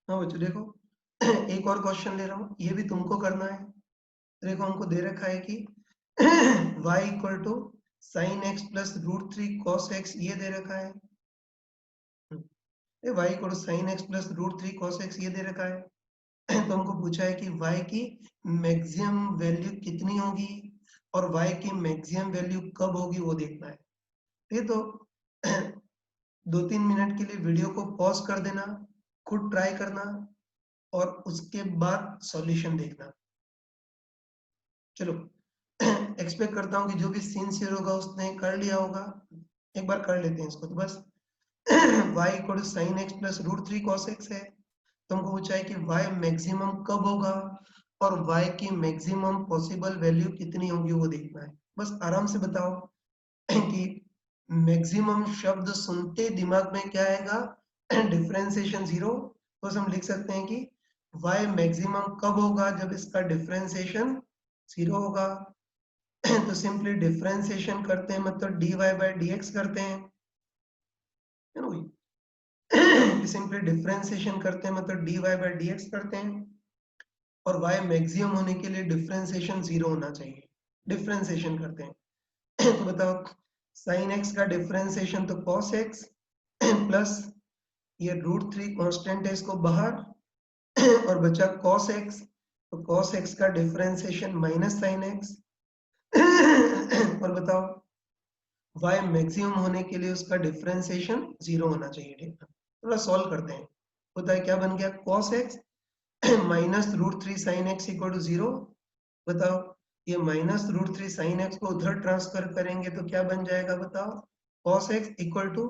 हाँ बच्चों देखो एक और क्वेश्चन ले रहा हूँ, ये भी तुमको करना है। देखो हमको दे रखा है कि y equal to sine x plus root three cos x, ये दे रखा है। y equal to sine x plus root three cos x, ये दे रखा है। तो हमको पूछा है कि y की मैक्सिमम वैल्यू कितनी होगी और y की मैक्सिमम वैल्यू कब होगी वो देखना है। ये तो 2-3 मिनट के लिए वीडियो को पॉज कर देना, खुद ट्राई करना और उसके बाद सॉल्यूशन देखना। चलो एक्सपेक्ट करता हूँ कि जो भी सिंसियर होगा उसने कर लिया होगा। एक बार कर लेते हैं इसको। तो बस y equal to sine x plus root three cos x है। तो हमको पूछा है कि y मैक्सिमम कब होगा और y की मैक्सिमम पॉसिबल वैल्यू कितनी होगी वो देखना है। बस आराम से बताओ कि मैक्सिमम शब्द सुनते दिमाग में क्या आएगा, डिफरेंशिएशन जीरो। तो हम लिख सकते हैं कि y मैक्सिमम कब होगा, जब इसका डिफरेंशिएशन जीरो होगा। तो सिंपली डिफरेंशिएशन करते हैं, मतलब dy बाय dx करते हैं, है ना भाई। सिंपली डिफरेंशिएशन करते हैं मतलब dy बाय dx करते हैं और y मैक्सिमम होने के लिए डिफरेंशिएशन जीरो होना चाहिए। डिफरेंशिएशन करते हैं तो बताओ साइन x का डिफरेंशिएशन तो cos x प्लस ये रूट थ्री कॉन्स्टेंट है, इसको बाहर और बचा cos x। तो cos x का डिफरेंशिएशन माइनस साइन x और बताओ y मैक्सिमम होने के लिए उसका डिफरेंशिएशन जीरो होना चाहिए। ठीक है, थोड़ा सॉल्व करते हैं। होता है क्या बन गया, cos x minus root three sine x equal to zero. बताओ ये minus root three sine x को उधर ट्रांसफर करेंगे तो क्या बन जाएगा, बताओ cos x इक्वल टू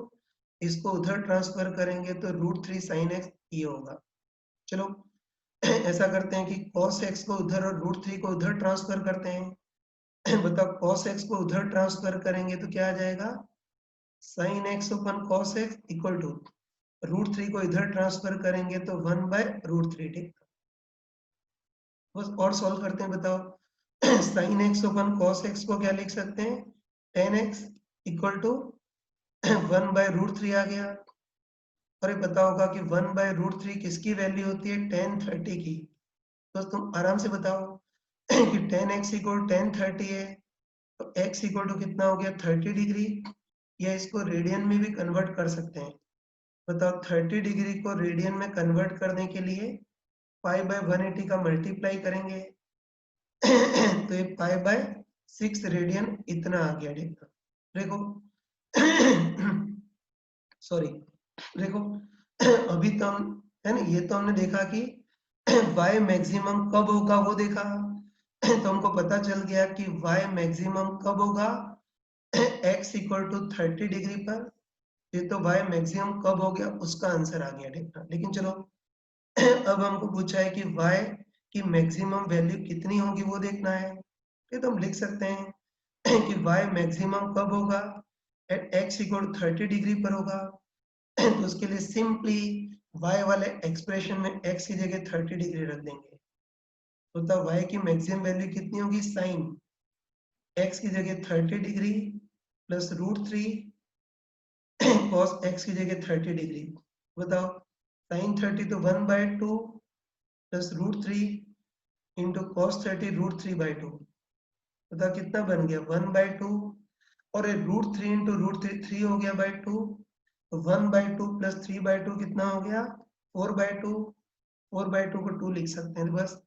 इसको उधर ट्रांसफर करेंगे तो रूट थ्री साइन एक्स ये होगा। चलो ऐसा करते हैं कि cos x को उधर और रूट थ्री को उधर ट्रांसफर करते हैं। बताओ cos x को उधर ट्रांसफर करेंगे तो क्या आ जाएगा, साइन एक्स अपन cos x equal to root three को इधर ट्रांसफर करेंगे तो वन बाय रूट थ्री। ठीक, बस और सॉल्व करते हैं। बताओ साइन एक्स अपन cos x को क्या लिख सकते हैं, tan x equal to one by root three आ गया। और ये पता होगा कि वन बाय रूट थ्री किसकी वैल्यू होती है, टेन थर्टी की। तो तुम आराम से बताओ कि ten x equal tan thirty है तो x इक्वल टू कितना हो गया, 30 डिग्री। या इसको रेडियन में भी कन्वर्ट कर सकते हैं। बताओ 30 डिग्री को रेडियन में कन्वर्ट करने के लिए पाई बाय 180 का मल्टीप्लाई करेंगे तो ये पाई बाय 6 रेडियन इतना आ गया। देखो सॉरी, देखो अभी तो हम, है ना, ये तो हमने देखा कि y मैक्सिमम कब होगा वो देखा। तो हमको पता चल गया कि y मैक्सिमम कब होगा, x इक्वल टू 30 डिग्री पर। ये तो y मैक्सिमम कब हो गया उसका आंसर आ गया। ठीक है, लेकिन चलो अब हमको पूछा है कि y की मैक्सिमम वैल्यू कितनी होगी वो देखना है। ये तो हम लिख सकते हैं कि y मैक्सिमम कब होगा, at x equal to 30 degree पर होगा। तो उसके लिए सिंपली y वाले एक्सप्रेशन में x की जगह 30 डिग्री रख देंगे। तो तब y की मैक्सिमम वैल्यू कितनी होगी, साइन x की जगह 30 degree plus root three cos x की जगह 30 डिग्री। बताओ साइन 30 तो 1 by two plus root three into cos 30 root three by two. बताओ कितना बन गया, 1 बाय टू। और ये root three into root three, three हो गया बाय टू। तो 1 by two plus three by two कितना हो गया, 4 बाय टू। 4 बाय टू को 2 लिख सकते हैं बस।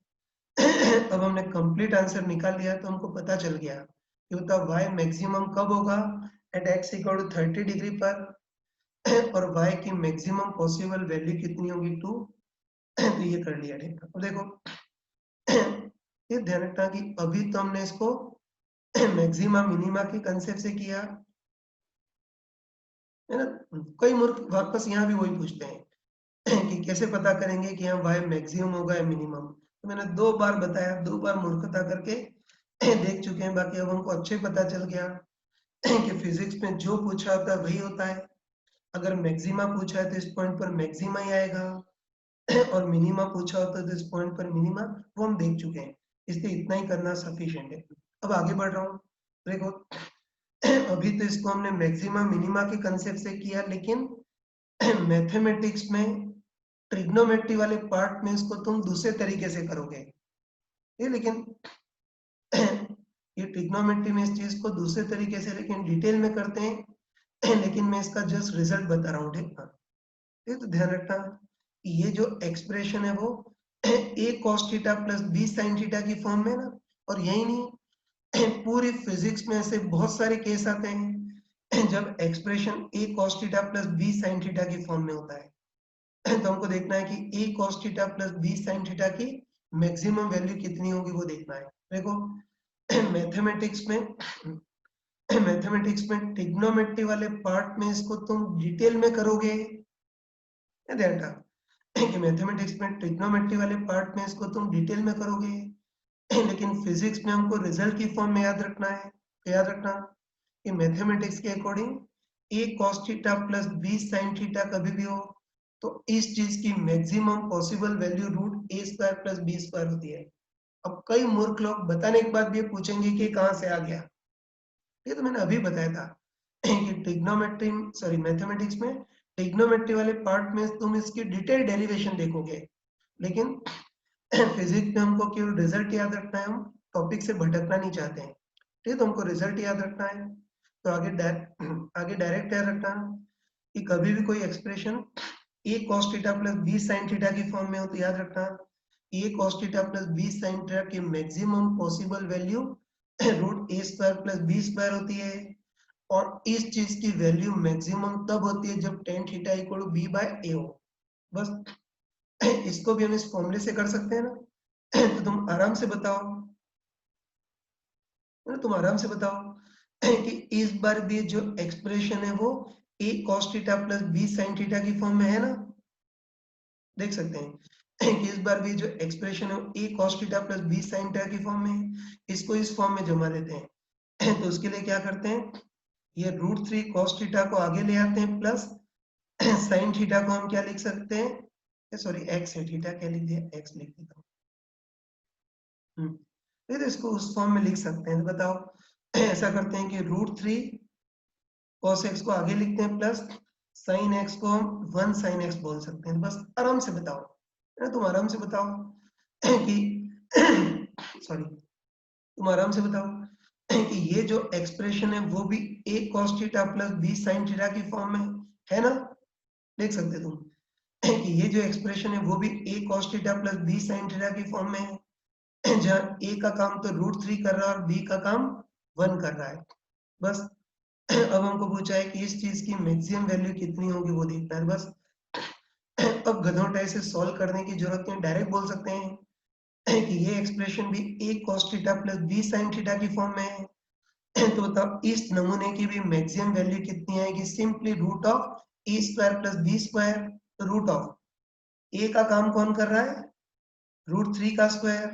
अब हमने कंप्लीट आंसर निकाल लिया तो हमको पता चल गया कि बताओ y मैक्सिमम कब होगा, at x equal to 30 degree पर और y की मैक्सिमम पॉसिबल वैल्यू कितनी होगी, 2। तो ये कर लिया। ठीक है, अब देखो ये ध्यान रखना कि अभी तो हमने इसको मैक्सिमा मिनिमा के कंसेप्ट से किया, है ना। कई मूर्ख वापस यहाँ भी वही पूछते हैं कि कैसे पता करेंगे कि यहाँ y मैक्सिमम होगा या मिनिमम। तो मैंने 2 बार बताया, 2 बार मूर्खता करके देख चुके हैं। बाकी अब हमको अच्छे पता चल गया कि फिजिक्स में जो पूछा होता है वही होता है। अगर मैक्सिमा पूछा है तो इस पॉइंट पर मैक्सिमा ही आएगा और मिनिमा पूछा होता है तो इस पॉइंट पर मिनिमा। वो हम देख चुके हैं, इसलिए इतना ही करना सफिशिएंट है। अब आगे बढ़ रहा हूँ। देखो अभी तो इसको हमने मैक्सिमा मिनिमा के कंसेप्ट से किया, लेकिन मैथमेटिक्स में ट्रिग्नोमेट्री वाले पार्ट में इसको तुम दूसरे तरीके से करोगे, ये लेकिन ये ट्रिग्नोमेट्री में इस चीज को दूसरे तरीके से लेकिन डिटेल में करते हैं, लेकिन मैं इसका जस्ट रिजल्ट बता रहा हूँ, ठीक है। ये तो ध्यान रखना, ये जो एक्सप्रेशन है वो a cos theta plus b sin theta की फॉर्म में ना, और यही नहीं पूरी फिजिक्स में ऐसे बहुत सारे केस आते हैं जब expression a cos theta plus b sin theta की फॉर्म में होता है। तो हमको देखना है कि a cos theta plus b sin theta की मैक्सिमम वैल्यू कितनी होगी वो देखना है। देखो मैथमेटिक्स में ट्रिग्नोमेट्री वाले पार्ट में इसको तुम डिटेल में करोगे, ध्यान रखना कि मैथमेटिक्स में ट्रिग्नोमेट्री वाले पार्ट में इसको तुम डिटेल में करोगे, लेकिन फिजिक्स में हमको रिजल्ट की फॉर्म में याद रखना है। याद रखना कि मैथमेटिक्स के according a cos theta plus b sin theta कभी भी हो तो इस चीज की maximum possible value root a square plus b square होती है। अब कई मूर्ख लोग बताने के बाद भी पूछेंगे कि कहां से आ गया, ये तो मैंने अभी बताया था कि मैथमेटिक्स में ट्रिग्नोमेट्री वाले पार्ट में तुम इसकी डिटेल डेरिवेशन देखोगे, लेकिन फिजिक्स में हमको केवल रिजल्ट याद रखना है, हम टॉपिक से भटकना नहीं चाहते हैं, ठीक है। तो हमको रिजल्ट याद रखना है, तो आगे डायरेक्ट याद रखना कि कभी भी कोई expression a cos theta plus b sin theta की फॉर्म में हो तो याद रखना a cos theta plus b sin theta की maximum possible value root a square plus b square होती है, और इस चीज की वैल्यू मैक्सिमम तब होती है जब tan theta equal to b by a हो। बस इसको भी हम इस फॉर्मूले से कर सकते हैं ना, तो तुम आराम से बताओ, कि इस बार भी जो एक्सप्रेशन है वो a cos theta plus b sin theta की फॉर्म में है ना, देख सकते हैं कि इस बार भी जो एक्सप्रेशन है a cos theta plus b sin theta की फॉर्म में है, इसको इस फॉर्म में जमा देते हैं। तो उसके लिए क्या करते हैं, ये रूट 3 cos थीटा को आगे ले आते हैं प्लस sin थीटा को हम क्या लिख सकते हैं, सॉरी x है, थीटा क्या लिख दिया, x लिख देता हूँ, तो इसको उस फॉर्म में लिख सकते हैं। तो बताओ ऐसा करते हैं कि रूट 3 cos x को आगे लिखते हैं प्लस sin x को हम 1 sin x बोल सकते हैं। बस आराम से बताओ, तुम आराम से बताओ कि सॉरी तुम आराम से बताओ कि ये जो एक्सप्रेशन है वो भी a cos theta plus b sin theta की फॉर्म में है ना, देख सकते तुम कि ये जो एक्सप्रेशन है वो भी a cos theta plus b sin theta की फॉर्म में है, जहां a का काम तो रूट 3 कर रहा है और b का काम 1 कर रहा है। बस अब हमको पूछा है कि इस चीज की मैक्सिमम वैल्यू कितनी होगी वो देखना है। बस अब गधों से सॉल्व करने की जरूरत नहीं, डायरेक्ट बोल सकते हैं कि ये एक्सप्रेशन भी a cos theta plus b sin theta की फॉर्म में है, तो बताओ इस नमूने की भी मैक्सिमम वैल्यू कितनी आएगी, simply root of a square plus b square. तो रूट ऑफ a का काम कौन कर रहा है, रूट 3 का स्क्वायर,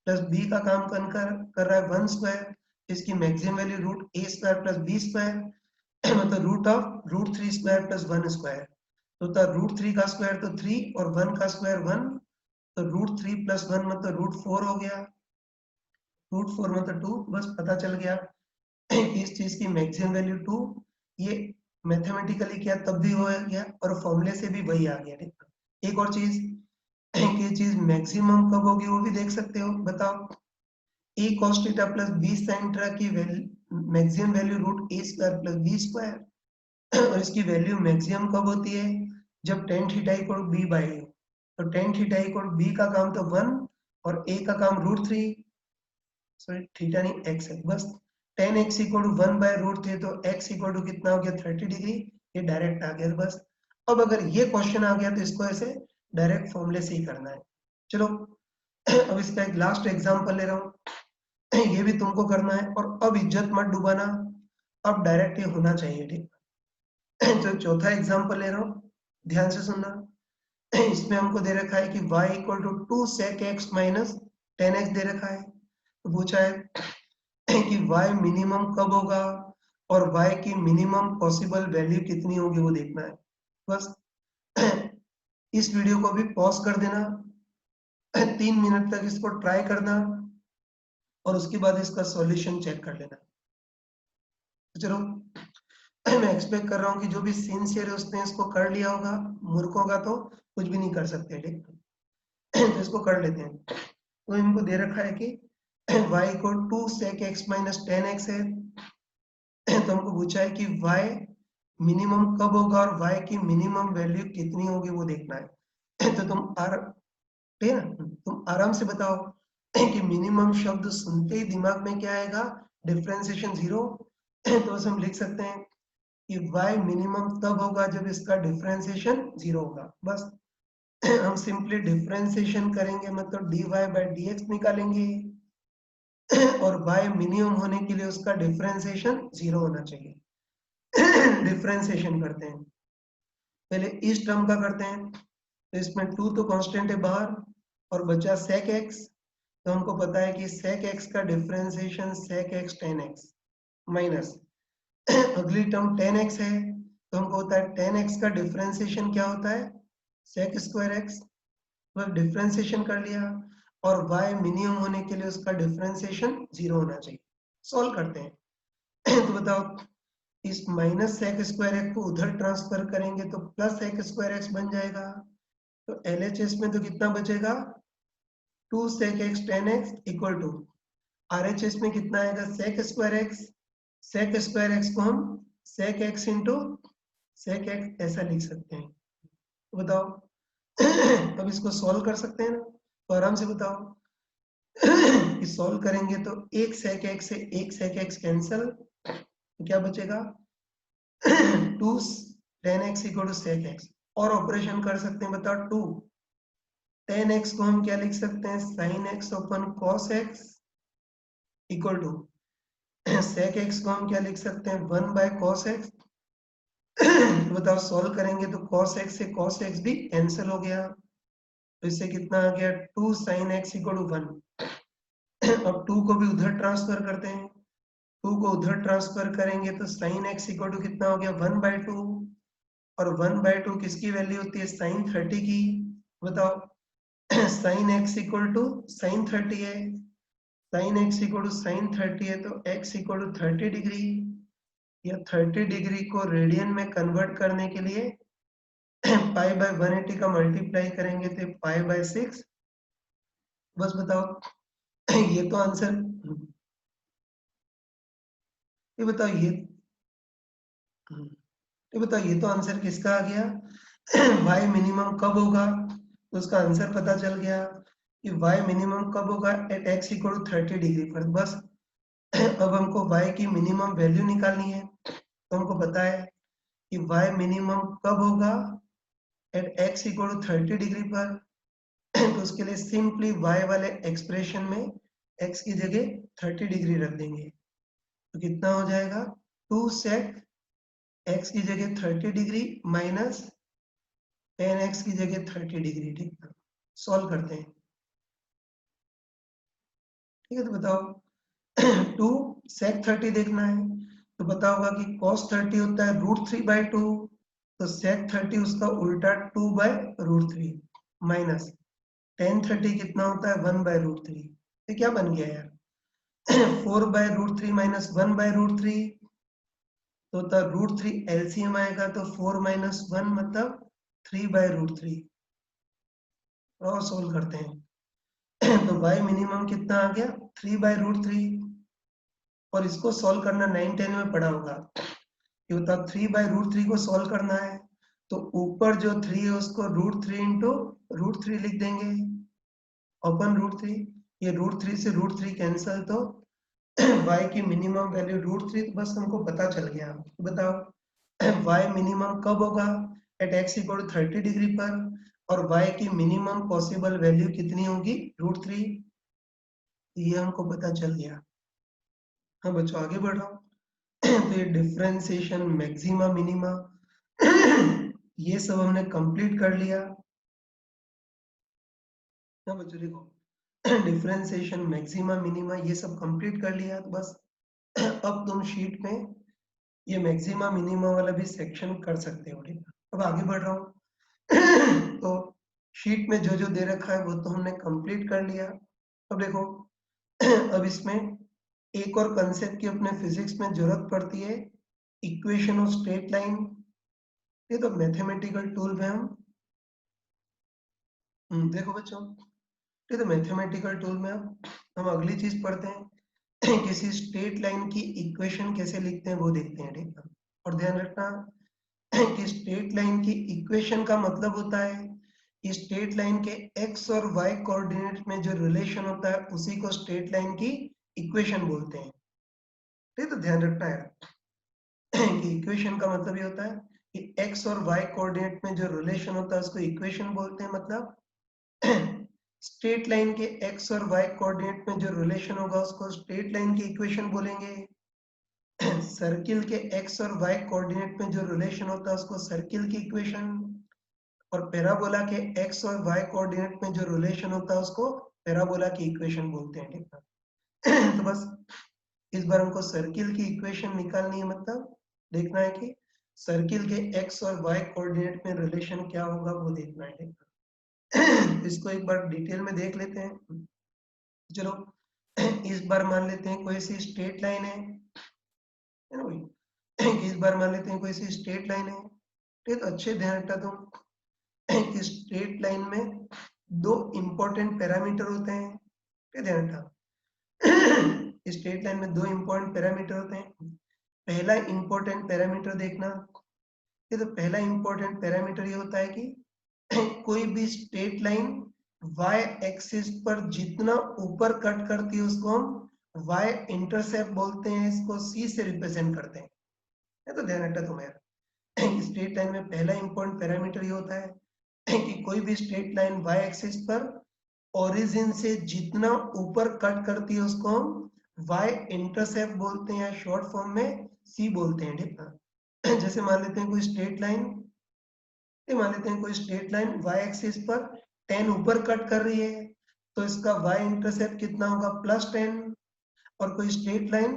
प्लस b का काम कौन कर रहा है 1 स्क्वायर, इसकी maximum value root a square plus b square, मतलब root of root 3 square plus 1 square. तो रूट 3 का स्क्वायर तो 3 और 1 का स्क्वायर 1, तो रूट 3 प्लस 1 मतलब रूट 4 हो गया, रूट 4 मतलब 2। बस पता चल गया इस चीज की मैक्सिमम वैल्यू 2। ये मैथमेटिकली क्या तब भी हो गया और फॉर्मूले से भी वही आ गया। एक और चीज, ये चीज मैक्सिमम कब होगी वो भी देख सकते हो, बताओ a cos theta plus b sin theta की maximum value root a square plus b square, और इसकी वैल्यू मैक्सिमम कब होती है, जब tan theta equal b by a। तो tan थीटा इक्वल b का काम तो 1 और a का काम रूट 3, सॉरी थीटा नहीं x है, बस tan x equal to 1 by root 3, तो x इक्वल टू कितना हो गया 30 डिग्री, ये डायरेक्ट आ गया। बस अब अगर ये क्वेश्चन आ गया तो इसको ऐसे डायरेक्ट फॉर्मूले से ही करना है। चलो अब इसका एक लास्ट एग्जांपल ले रहा हूँ, ये भी तुमको करना है, और अब इज्जत मत डुबाना, अब डायरेक्ट ये होना चाहिए, ठीक। तो चौथा एग्जांपल ले रहा हूँ, ध्यान से सुनना। इसमें हमको दे रखा है कि y equal to 2 sec x minus 10x दे रखा है, तो पूछा है कि y मिनिमम कब होगा और y की मिनिमम पॉसिबल वैल्यू कितनी होगी वो देखना है। बस इस वीडियो को भी पॉज कर देना, 3 मिनट तक इसको ट्राई करना और उसके बाद इसका सॉल्यूशन चेक कर लेना। तो चलो मैं एक्सपेक्ट कर रहा हूँ कि जो भी सिंसियर है उसने इसको कर लिया होगा, मूर्खों का तो कुछ भी नहीं कर सकते, ठीक। तो इसको कर लेते हैं। तो इनको दे रखा है कि y को 2 sec x minus 10x है। तो हमको पूछा है कि y मिनिमम कब होगा और y की मिनिमम वैल्यू कितनी होगी वो देखना है। तो ठीक है ना, तुम आराम से बताओ कि मिनिमम शब्द सुनते ही दिमाग में क्या आएगा, डिफरेंशिएशन 0। तो बस हम लिख सकते हैं कि y मिनिमम तब होगा जब इसका डिफरेंशिएशन 0 होगा। बस हम सिंपली डिफरेंशिएशन करेंगे, मतलब dy by dx निकालेंगे और y मिनिमम होने के लिए उसका डिफरेंशिएशन 0 होना चाहिए। डिफरेंशिएशन करते हैं, पहले इस टर्म का करते हैं। तो इसमें 2 तो कांस्टेंट है बाहर और बचा sec x। तो हमको पता है कि sec x का differentiation sec x tan x minus अगली टर्म tan x है। तो हमको होता है tan x का डिफरेंशिएशन क्या होता है, sec स्क्वायर x। तो डिफरेंशिएशन कर लिया और y मिनिमम होने के लिए उसका डिफरेंशिएशन 0 होना चाहिए। सॉल्व करते हैं। तो बताओ, इस माइनस सेक स्क्वायर एक्स को उधर ट्रांसफर करेंगे तो प्लस सेक स्क्वायर एक्स बन जाएगा। तो एलएचएस में तो कितना बचेगा, 2 sec x ten x equal to RHS में कितना आएगा, sec square x. Sec square x को हम sec x into sec x ऐसा लिख सकते हैं। तो बताओ, अब इसको सॉल्व कर सकते हैं ना, तो आराम से बताओ। सॉल्व करेंगे तो एक सेक एक्स से एक सेक एक्स कैंसल, तो क्या बचेगा, 2 tan x equal to sec x। और ऑपरेशन कर सकते हैं, बताओ 2 tan x को हम क्या लिख सकते हैं, sin x upon cos x equal to sec x को हम क्या लिख सकते हैं, 1 by cos x। तो बताओ सॉल्व करेंगे तो cos x से cos x भी कैंसिल हो गया, तो इससे कितना आ गया, 2 sin x इक्वल टू 1। अब 2 को भी उधर ट्रांसफर करते हैं, 2 को उधर ट्रांसफर करेंगे तो sin x इक्वल टू कितना हो गया, 1 by 2। और 1 by 2 किसकी वैल्यू होती है, sin 30 की। बताओ, sin x equal to sin 30 है, sin x equal to sin 30 है, तो x इक्वल टू 30 डिग्री। या 30 डिग्री को रेडियन में कन्वर्ट करने के लिए पाई बाय 180 का मल्टीप्लाई करेंगे तो पाई बाय 6। बस बताओ, ये तो आंसर, ये बताओ ये तो आंसर किसका आ गया, y मिनिमम कब होगा, तो उसका आंसर पता चल गया कि y मिनिमम कब होगा, at x equal to 30 degree पर। बस अब हमको y की मिनिमम वैल्यू निकालनी है। तो हमको पता है कि y मिनिमम कब होगा, at x equal to 30 degree पर। तो उसके लिए सिंपली y वाले एक्सप्रेशन में x की जगह 30 डिग्री रख देंगे, तो कितना हो जाएगा, 2 sec x की जगह 30 डिग्री माइनस tan x की जगह 30 डिग्री। ठीक है, सॉल्व करते हैं। ठीक है, तो बताओ 2 sec 30 देखना है, तो पता होगा कि cos 30 होता है √3/2। तो sec 30 उसका उल्टा 2/√3 माइनस tan 30 कितना होता है, 1/√3। ये क्या बन गया यार, 4/√3 माइनस 1/√3। तो होता √3 एलसीएम आएगा, तो 4 माइनस 1 मतलब 3/√3। और सोल्व करते हैं। तो y मिनिमम कितना आ गया, 3/√3। और इसको सॉल्व करना 9-10 में पढ़ा होगा, ये होता 3/√3 को सॉल्व करना है तो ऊपर जो 3 है उसको √3 इंटू √3 लिख देंगे अपन √3। ये √3 से √3 कैंसल, तो y की मिनिमम वैल्यू √3। तो बस हमको पता चल गया। तो बताओ y मिनिमम कब होगा, at x equal to 30 degree पर, और y की मिनिमम पॉसिबल वैल्यू कितनी होगी, √3। ये हमको पता चल गया। हाँ बच्चों, आगे बढ़ रहा हूँ। तो ये डिफरेंशिएशन, मैक्सिमा, मिनिमा, ये सब हमने कंप्लीट कर लिया। हाँ बच्चों देखो, डिफरेंशिएशन, मैक्सिमा, मिनिमा ये सब कंप्लीट कर लिया। तो बस अब तुम शीट में ये मैक्सिमा मिनिमा वाला भी सेक्शन कर सकते हो। ठीक है, अब आगे बढ़ रहा हूँ। तो शीट में जो जो दे रखा है वो तो हमने कंप्लीट कर लिया। अब देखो, अब इसमें एक और कंसेप्ट की अपने फिजिक्स में जरूरत पड़ती है, इक्वेशन ऑफ स्ट्रेट लाइन। ये तो मैथमेटिकल टूल में हम देखो बच्चों, ठीक है, मैथमेटिकल टूल में अब हम अगली चीज पढ़ते हैं। किसी स्ट्रेट लाइन की इक्वेशन कैसे लिखते हैं वो देखते हैं, ठीक है। और ध्यान रखना कि स्ट्रेट लाइन की इक्वेशन का मतलब होता है कि स्ट्रेट लाइन के एक्स और वाई कोऑर्डिनेट में जो रिलेशन होता है उसी को स्ट्रेट लाइन की इक्वेशन बोलते हैं। ठीक है, तो ध्यान रखना है कि इक्वेशन का मतलब ये होता है कि एक्स और वाई कोऑर्डिनेट में जो रिलेशन होता है उसको इक्वेशन बोलते हैं। मतलब स्ट्रेट लाइन के एक्स और वाई कोऑर्डिनेट में जो रिलेशन होगा उसको स्ट्रेट लाइन की इक्वेशन बोलेंगे। सर्किल के एक्स और वाई कोऑर्डिनेट में जो रिलेशन होता है उसको सर्किल की इक्वेशन, और पैराबोला के एक्स और वाई कोऑर्डिनेट में जो रिलेशन होता है उसको पैराबोला की इक्वेशन बोलते हैं, ठीक है। तो बस इस बार हमको सर्किल की इक्वेशन निकालनी है, मतलब देखना है कि सर्किल के एक्स और वाई कोऑर्डिनेट में रिलेशन क्या होगा वो देखना है, ठीक है। इसको एक बार डिटेल में देख लेते हैं। चलो इस बार मान लेते हैं कोई सी स्ट्रेट लाइन है ना भाई। इस बार मान लेते हैं कोई सी स्ट्रेट लाइन है, ठीक है। अच्छे ध्यान रखना तुम कि स्ट्रेट लाइन में दो इंपॉर्टेंट पैरामीटर होते हैं, ठीक है, ध्यान रखना। स्ट्रेट लाइन में दो इंपॉर्टेंट पैरामीटर होते हैं। पहला इंपॉर्टेंट पैरामीटर देखना, ये तो पहला इंपॉर्टेंट पैरामीटर ये होता है कि कोई भी स्ट्रेट लाइन y एक्सिस पर जितना ऊपर कट करती है उसको हम y इंटरसेप्ट बोलते हैं, इसको c से रिप्रेजेंट करते हैं। ये तो ध्यान रखना तुम्हें, स्ट्रेट लाइन में पहला इंपॉर्टेंट पैरामीटर ये होता है कि कोई भी स्ट्रेट लाइन y एक्सिस पर ओरिजिन से जितना ऊपर कट करती है उसको हम y इंटरसेप्ट बोलते हैं, या शॉर्ट फॉर्म में c बोलते हैं, ठीक है। जैसे मान लेते हैं कोई स्ट्रेट लाइन, मान लेते हैं कोई स्ट्रेट लाइन y एक्सिस पर 10 ऊपर कट कर रही है तो इसका y इंटरसेप्ट कितना होगा, +10। और कोई स्ट्रेट लाइन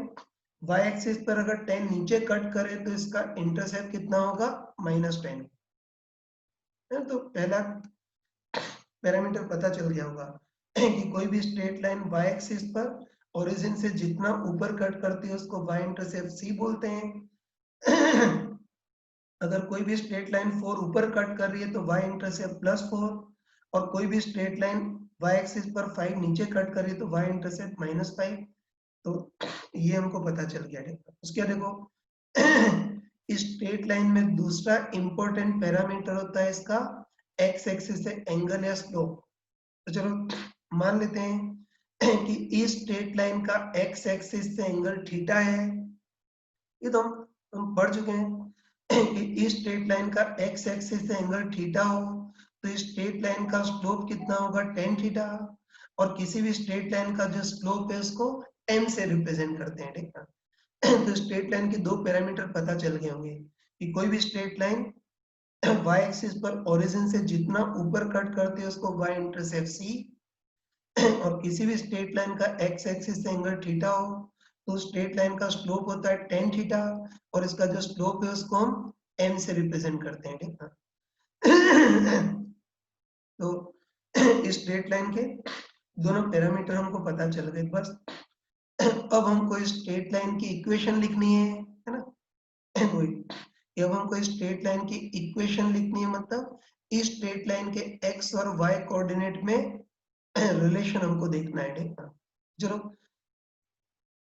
y एक्सिस पर अगर 10 नीचे कट करे तो इसका इंटरसेप्ट कितना होगा, -10। तो पहला पैरामीटर पता चल गया होगा कि कोई भी स्ट्रेट लाइन y एक्सिस पर ओरिजिन से जितना ऊपर कट करती है उसको y इंटरसेप्ट c बोलते हैं। अगर कोई भी स्ट्रेट लाइन 4 ऊपर कट कर रही है तो y इंटरसेप्ट +4, और कोई भी स्ट्रेट लाइन y एक्सिस पर 5 नीचे कट कर रही है तो y इंटरसेप्ट -5। तो ये हमको पता चल गया, ठीक है। उसके देखो इस स्ट्रेट लाइन में दूसरा इंपॉर्टेंट पैरामीटर होता है इसका x एक्सिस से एंगल या स्लोप। तो चलो मान लेते हैं कि इस स्ट्रेट लाइन का x एक्सिस से एंगल थीटा है। ये तो हम पढ़ चुके हैं कि इस स्ट्रेट लाइन का x एक्सिस से एंगल थीटा हो तो इस स्ट्रेट लाइन का स्लोप कितना होगा, tan थीटा। और किसी भी स्ट्रेट लाइन का जो स्लोप है उसको n से रिप्रेजेंट करते हैं, ठीक है। तो स्ट्रेट लाइन के दो पैरामीटर पता चल गए होंगे कि कोई भी स्ट्रेट लाइन y एक्सिस पर ओरिजिन से जितना ऊपर कट करती है उसको y इंटरसेप्ट c, और किसी भी स्ट्रेट लाइन का x एक्सिस से एंगल थीटा हो तो स्ट्रेट लाइन का स्लोप होता है tan थीटा, और इसका जो स्लोप है उसको हम m से रिप्रेजेंट करते हैं, ठीक है। तो इस स्ट्रेट लाइन के दोनों पैरामीटर हमको पता चल गए। बस अब हमको इस स्ट्रेट लाइन की इक्वेशन लिखनी है ना। वही अब हमको इस स्ट्रेट लाइन की इक्वेशन लिखनी है, मतलब इस स्ट्रेट लाइन के x और y कोऑर्डिनेट में रिलेशन हमको देखना है, ठीक है। चलो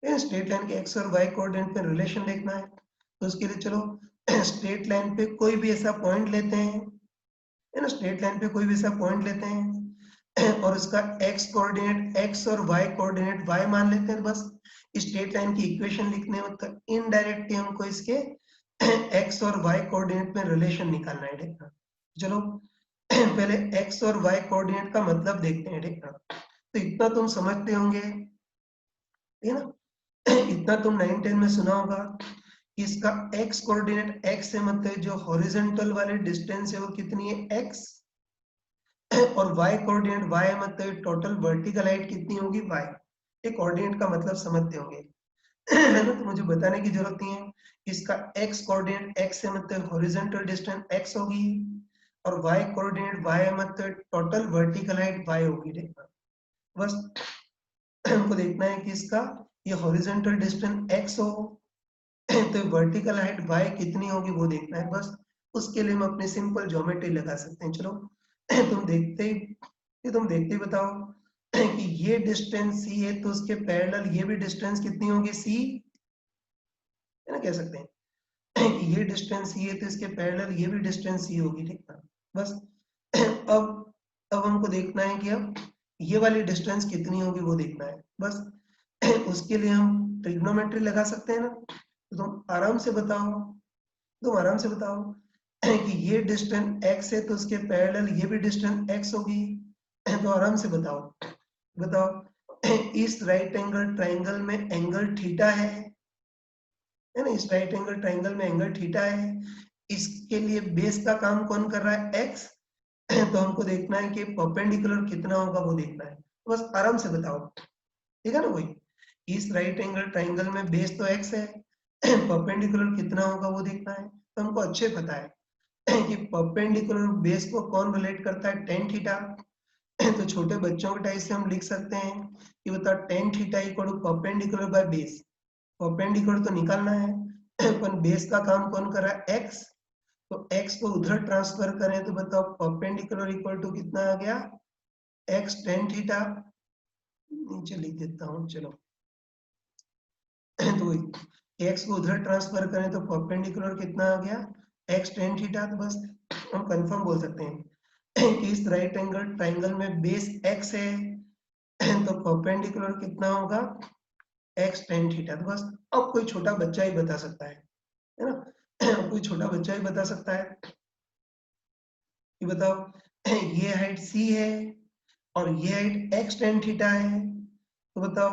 स्ट्रेट लाइन के x और y कोऑर्डिनेट में रिलेशन देखना है तो उसके लिए चलो स्ट्रेट लाइन पे कोई भी ऐसा पॉइंट लेते हैं, है ना। स्ट्रेट लाइन पे कोई भी ऐसा पॉइंट लेते हैं और उसका x कोऑर्डिनेट x और y कोऑर्डिनेट y मान लेते हैं। बस स्ट्रेट लाइन की इक्वेशन लिखने में तो इनडायरेक्टली हमको इसके x और y कोऑर्डिनेट में रिलेशन निकालना है, ठीक है। चलो पहले x और y कोऑर्डिनेट का मतलब देखते हैं, ठीक है। तो इतना तुम समझते होंगे, ठीक है ना। इतना तुम 9-10 में सुना होगा कि इसका x कोऑर्डिनेट x है, मतलब जो हॉरिजॉन्टल वाले डिस्टेंस है वो कितनी है, x। और y कोऑर्डिनेट y है, मतलब टोटल वर्टिकल हाइट कितनी होगी, y। ये कोऑर्डिनेट का मतलब समझते होंगे, है ना। तो मुझे बताने की जरूरत नहीं है। इसका x कोऑर्डिनेट x है, मतलब हॉरिजॉन्टल डिस्टेंस x होगी, और y कोऑर्डिनेट y है, मतलब टोटल वर्टिकल हाइट y होगी, ठीक है। बस हमको देखना है कि इसका ये हॉरिजॉन्टल डिस्टेंस x हो तो वर्टिकल हाइट y कितनी होगी वो देखना है। बस उसके लिए हम अपनी सिंपल ज्योमेट्री लगा सकते हैं। चलो तुम देखते ही ये तुम देखते ही बताओ कि ये डिस्टेंस सी है तो उसके पैरेलल ये भी डिस्टेंस कितनी होगी सी, है ना, कह सकते हैं कि ये डिस्टेंस सी है तो इसके पैरेलल ये भी डिस्टेंस सी होगी, ठीक ना। बस अब हमको देखना है कि अब ये वाली डिस्टेंस कितनी होगी वो देखना है बस। उसके लिए हम ट्रिग्नोमेट्री लगा सकते हैं ना, तो तुम आराम से बताओ कि ये डिस्टेंस x है तो उसके पैरेलल ये भी डिस्टेंस x होगी। तो आराम से बताओ इस राइट एंगल ट्राइंगल में एंगल थीटा है ना, इस राइट एंगल ट्राइंगल में एंगल थीटा है, इसके लिए बेस का काम कौन कर रहा है x। तो हमको देखना है कि परपेंडिकुलर कितना होगा वो देखना है, बस आराम से बताओ, ठीक है ना। वही इस राइट एंगल ट्राइंगल में बेस तो x है, परपेंडिकुलर कितना होगा वो देखना है। तो हमको अच्छे पता है कि परपेंडिकुलर बेस को कौन रिलेट करता है, टेन थीटा। तो छोटे बच्चों के टाइप से हम लिख सकते हैं कि बता tan theta equal to perpendicular by base. Perpendicular तो निकालना है पर बेस का काम कौन कर रहा है x, तो x को उधर ट्रांसफर करें तो बताओ परपेंडिकुलर इक्वल टू कितना आ गया x टेन थीटा, नीचे लिख देता हूँ चलो। तो x को उधर ट्रांसफर करें तो परपेंडिकुलर कितना आ गया x टेन थीटा। तो बस हम कंफर्म बोल सकते हैं कि इस राइट एंगल ट्राइंगल में बेस x है तो परपेंडिकुलर कितना होगा x टेन थीटा। तो बस अब कोई छोटा बच्चा ही बता सकता है ना। कोई छोटा बच्चा ही बता सकता है कि बताओ ये हाइट c है और ये हाइट x टेन थीटा है, तो बताओ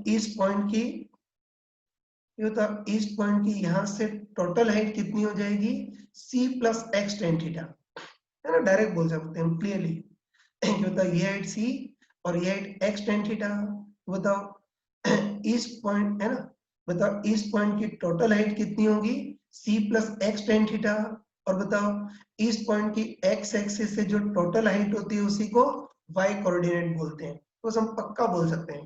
इस पॉइंट की, ये बताओ इस पॉइंट की यहां से टोटल हाइट कितनी हो जाएगी c plus x tan theta, है ना। डायरेक्ट बोल सकते हैं हम क्लियरली कि बताओ ये हाइट c और ये हाइट x टेन थीटा। बताओ इस पॉइंट, है ना, बताओ इस पॉइंट की टोटल हाइट कितनी होगी c plus x tan theta. और बताओ इस पॉइंट की x एक्सिस से जो टोटल हाइट होती है उसी को y कोऑर्डिनेट बोलते हैं। तो हम पक्का बोल सकते हैं,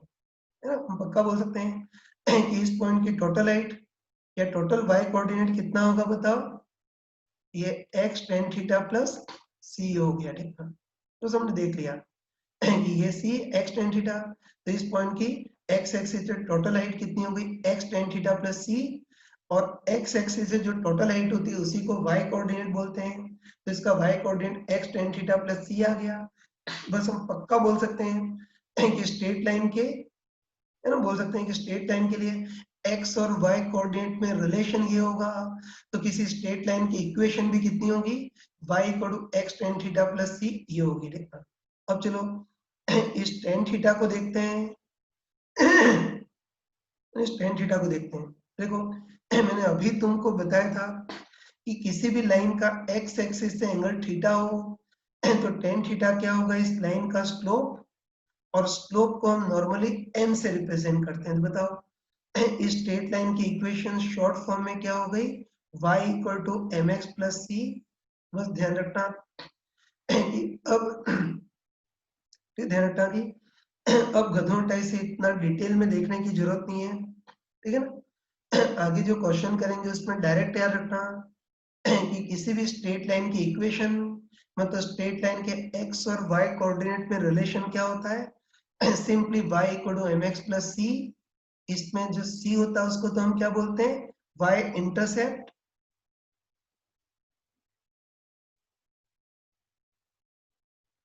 है ना, हम पक्का बोल सकते हैं कि इस पॉइंट की टोटल हाइट या टोटल y कोऑर्डिनेट कितना होगा बताओ, ये x tan theta plus c हो गया, ठीक है। तो हमने देख लिया कि ये c x टेन थीटा, तो इस पॉइंट की x एक्सिस से टोटल हाइट कितनी होगी x tan theta plus c, और x एक्सिस से जो टोटल हाइट होती है उसी को y कोऑर्डिनेट बोलते हैं, तो इसका y coordinate x tan theta plus c आ गया। बस हम पक्का बोल सकते हैं कि स्ट्रेट लाइन के, है ना, बोल सकते हैं कि स्ट्रेट लाइन के लिए x और y कोऑर्डिनेट में रिलेशन ये होगा, तो किसी स्ट्रेट लाइन की इक्वेशन भी कितनी होगी y equal to x tan theta plus c ये होगी, देखना। अब चलो इस टेन थीटा को देखते हैं इस टेन थीटा को देखते हैं। देखो मैंने अभी तुमको बताया था कि किसी भी लाइन का x एक्सिस से एंगल थीटा हो तो टेन थीटा क्या होगा इस लाइन का स्लोप, और स्लोप को हम नॉर्मली m से रिप्रेजेंट करते हैं। तो बताओ इस स्ट्रेट लाइन की इक्वेशन शॉर्ट फॉर्म में क्या हो गई y equal to m x plus c. बस ध्यान रखना कि अब ध्यान रखना कि अब गधों टाइप से इतना डिटेल में देखने की जरूरत नहीं है, ठीक है ना। आगे जो क्वेश्चन करेंगे उसमें डायरेक्ट याद रखना कि किसी भी स्ट्रेट लाइन की इक्वेशन, मतलब स्ट्रेट लाइन के x और y कोऑर्डिनेट में रिलेशन क्या होता है, simply y equal to m x plus c. इसमें जो c होता है उसको तो हम क्या बोलते हैं y इंटरसेप्ट,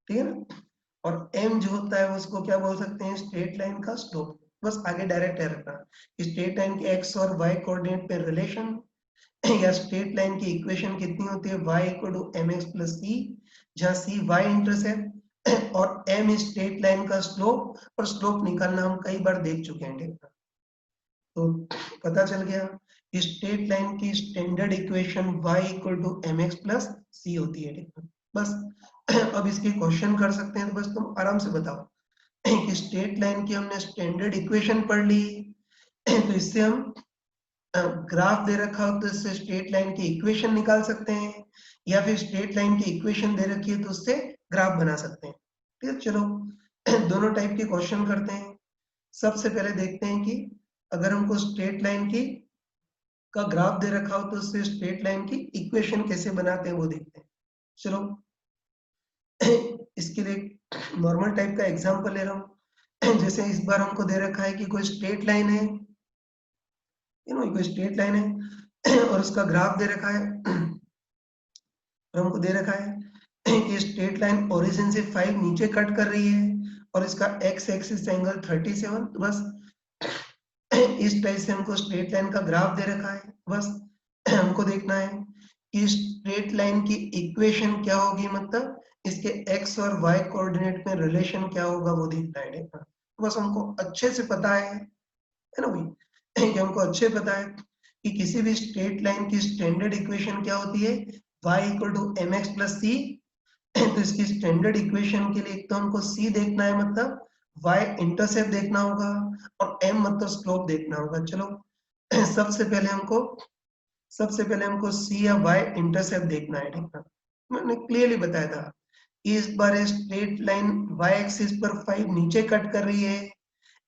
ठीक है ना, और m जो होता है उसको क्या बोल सकते हैं स्ट्रेट लाइन का स्लोप। बस आगे डायरेक्ट याद रखना स्ट्रेट लाइन के x और y कोऑर्डिनेट पे रिलेशन या स्ट्रेट लाइन की इक्वेशन कितनी होती है y equal to m x plus c, जहाँ c y इंटरसेप्ट और m स्ट्रेट लाइन का स्लोप, और स्लोप निकालना हम कई बार देख चुके हैं, देखना। तो पता चल गया स्ट्रेट लाइन की standard equation y equal to m x plus c होती है, देखना। बस अब इसके क्वेश्चन कर सकते हैं, तो बस तुम आराम से बताओ कि स्ट्रेट लाइन की हमने स्टैंडर्ड इक्वेशन पढ़ ली तो इससे हम ग्राफ दे रखा हो तो इससे स्ट्रेट लाइन की इक्वेशन निकाल सकते हैं, या फिर स्ट्रेट लाइन की इक्वेशन दे रखी है तो उससे ग्राफ बना सकते हैं, ठीक है। चलो दोनों टाइप के क्वेश्चन करते हैं। सबसे पहले देखते हैं कि अगर हमको स्ट्रेट लाइन की का ग्राफ दे रखा हो तो उससे स्ट्रेट लाइन की इक्वेशन कैसे बनाते हैं वो देखते हैं। चलो इसके लिए नॉर्मल टाइप का एग्जांपल ले रहा हूँ। जैसे इस बार हमको दे रखा है कि कोई स्ट्रेट लाइन है, कोई स्ट्रेट लाइन है और उसका ग्राफ दे रखा है और हमको दे रखा है कि स्ट्रेट लाइन ओरिजिन से 5 नीचे कट कर रही है और इसका एक्स एक्सिस एंगल 37। तो बस इस टाइप से हमको स्ट्रेट लाइन का ग्राफ दे रखा है। बस हमको देखना है कि स्ट्रेट लाइन की इक्वेशन क्या होगी, मतलब इसके एक्स और वाई कोऑर्डिनेट में रिलेशन क्या होगा वो देखना है। देखना बस हमको अच्छे से पता है ना भाई, कि हमको अच्छे पता है कि किसी भी स्ट्रेट लाइन की स्टैंडर्ड इक्वेशन क्या होती है, y equal to m x plus c. तो इसकी स्टैंडर्ड इक्वेशन के लिए एक तो हमको c देखना है, मतलब y इंटरसेप्ट देखना होगा, और m मतलब स्लोप देखना होगा। चलो सबसे पहले हमको c या y इंटरसेप्ट देखना है। ठीक है, मैंने क्लियरली बताया था इस बार स्ट्रेट लाइन y एक्सिस पर 5 नीचे कट कर रही है,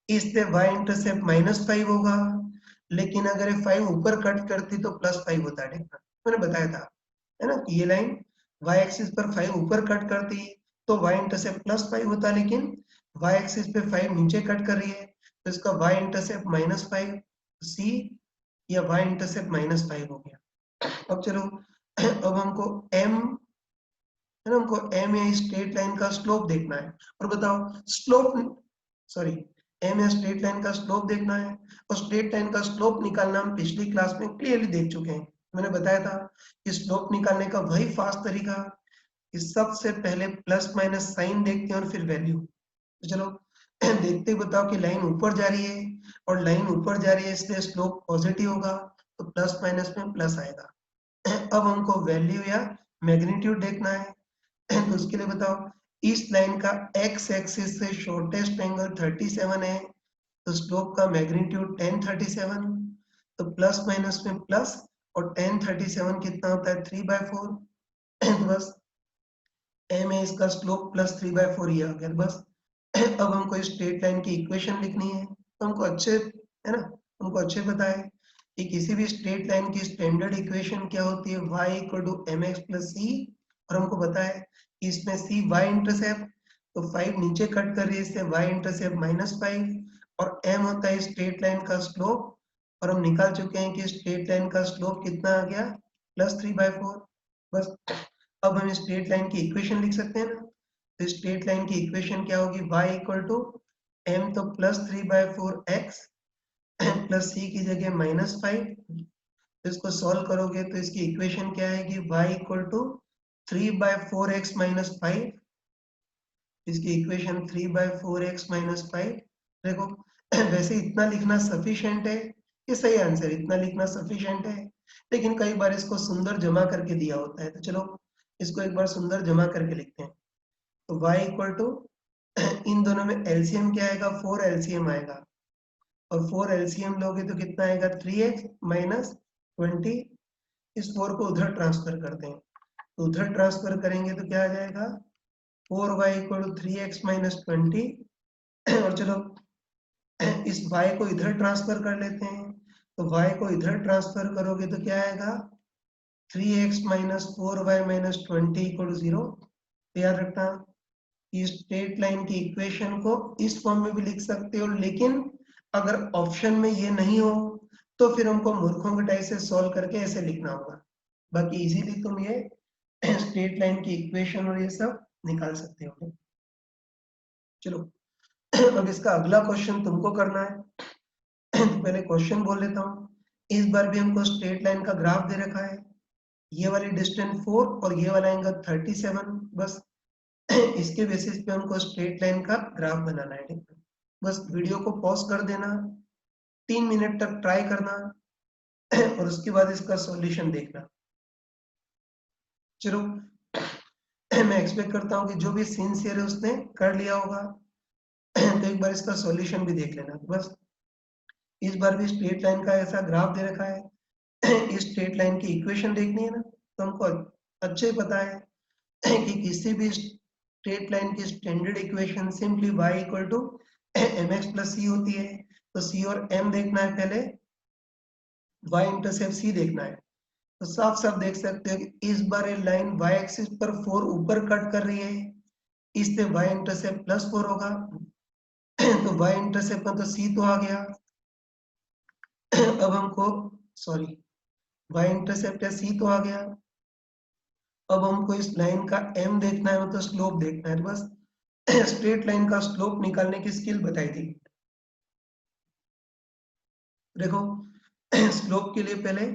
इससे y इंटरसेप्ट -5 होगा, लेकिन अगर ये 5 ऊपर कट करती तो +5 होता है। ठीक है, मैंने बताया था है ना कि ये लाइन y एक्सिस पर 5 ऊपर कट करती तो y इंटरसेप्ट +5 होता, लेकिन y एक्सिस पे 5 नीचे कट कर रही है तो इसका y इंटरसेप्ट -5, c या y इंटरसेप्ट -5 हो गया। अब चलो अब हमको m है ना, हमको m या स्ट्रेट लाइन का स्लोप देखना है। और बताओ स्लोप, सॉरी, m या स्ट्रेट लाइन का स्लोप देखना है, और स्ट्रेट लाइन का स्लोप निकालना हम पिछली क्लास में क्लियरली देख चुके हैं। मैंने बताया था कि स्लोप निकालने का वही फास्ट तरीका कि सबसे पहले प्लस माइनस साइन देखते हैं और फिर वैल्यू। तो चलो देखते बताओ कि लाइन ऊपर जा रही है और लाइन ऊपर जा रही है इसलिए स्लोप पॉजिटिव होगा, तो प्लस माइनस में प्लस आएगा। अब हमको वैल्यू या मैग्नीट्यूड देखना है। तो उसके लिए बताओ इस लाइन का एक्स एक्सिस से शॉर्टेस्ट एंगल 37 है, तो स्लोप का मैग्नीट्यूड tan 37, तो प्लस माइनस में प्लस, और tan 37 कितना होता है 3/4। तो बस m है इसका स्लोप +3/4 ये आ गया। बस अब हमको स्ट्रेट लाइन की इक्वेशन लिखनी है, तो हमको अच्छे है ना, हमको अच्छे पता है कि किसी भी स्ट्रेट लाइन की स्टैंडर्ड इक्वेशन क्या होती है, y equal to m x plus c. और हमको पता है कि इसमें c y इंटरसेप्ट, तो 5 नीचे कट कर रही है इससे y इंटरसेप्ट -5, और m होता है स्ट्रेट लाइन का स्लोप, और हम निकाल चुके हैं कि स्ट्रेट लाइन का स्लोप कितना आ गया +3/4। बस अब हम स्ट्रेट लाइन की इक्वेशन लिख सकते हैं ना। तो स्ट्रेट लाइन की इक्वेशन क्या होगी, y इक्वल टू m तो +3/4 x प्लस c की जगह -5। तो इसको सॉल्व करोगे तो इसकी इक्वेशन क्या आएगी, y इक्वल टू 3/4x - 5। इसकी इक्वेशन 3/4x - 5। देखो वैसे इतना लिखना सफिशिएंट है, ये सही आंसर, इतना लिखना सफिशिएंट है, लेकिन कई बार इसको सुंदर जमा करके दिया होता है। तो चलो इसको एक बार सुंदर जमा करके लिखते हैं। तो y इक्वल टू इन दोनों में एलसीएम क्या आएगा, 4 एलसीएम आएगा, और 4 एलसीएम लोगे तो कितना आएगा 3x - 20। इस 4 को उधर ट्रांसफर करते हैं, तो उधर ट्रांसफर करेंगे तो क्या आ जाएगा 4y इक्वल टू 3x - 20। और चलो इस y को इधर ट्रांसफर कर लेते हैं, तो y को इधर ट्रांसफर करोगे तो क्या आएगा 3x - 4y - 20 इक्वल टू 0। याद रखना कि स्ट्रेट लाइन की इक्वेशन को इस फॉर्म में भी लिख सकते हो, लेकिन अगर ऑप्शन में ये नहीं हो तो फिर हमको मूर्खों के टाइप से सॉल्व करके ऐसे लिखना होगा। बाकी इजीली तुम ये स्ट्रेट लाइन की इक्वेशन और ये सब निकाल सकते हो। चलो अब इसका अगला क्वेश्चन तुमको करना है। तो पहले क्वेश्चन बोल लेता हूँ। इस बार भी हमको स्ट्रेट लाइन का ग्राफ दे रखा है, ये वाली डिस्टेंस 4 और ये वाला एंगल 37। बस इसके बेसिस पे हमको स्ट्रेट लाइन का ग्राफ बनाना है। ठीक है, बस वीडियो को पॉज कर देना, 3 मिनट तक ट्राई करना और उसके बाद इसका सॉल्यूशन देखना। चलो मैं एक्सपेक्ट करता हूँ कि जो भी सिंसियर है उसने कर लिया होगा। तो एक बार इसका सॉल्यूशन भी देख लेना। बस इस बार भी स्ट्रेट लाइन का ऐसा ग्राफ दे रखा है, इस स्ट्रेट लाइन की इक्वेशन देखनी है ना, तो हमको अच्छे पता है कि किसी भी स्ट्रेट लाइन की standard equation simply y equal to m x plus c होती है। तो c और m देखना है पहले, y इंटरसेप्ट c देखना है। तो साफ साफ देख सकते हो कि इस बार ये लाइन y एक्सिस पर 4 ऊपर कट कर रही है इससे y इंटरसेप्ट +4 होगा। तो y इंटरसेप्ट में तो c तो आ गया। अब हमको सॉरी y इंटरसेप्ट है c तो आ गया। अब हमको इस लाइन का m देखना है, मतलब स्लोप देखना है। तो बस स्ट्रेट लाइन का स्लोप निकालने की स्किल बताई थी। देखो स्लोप के लिए पहले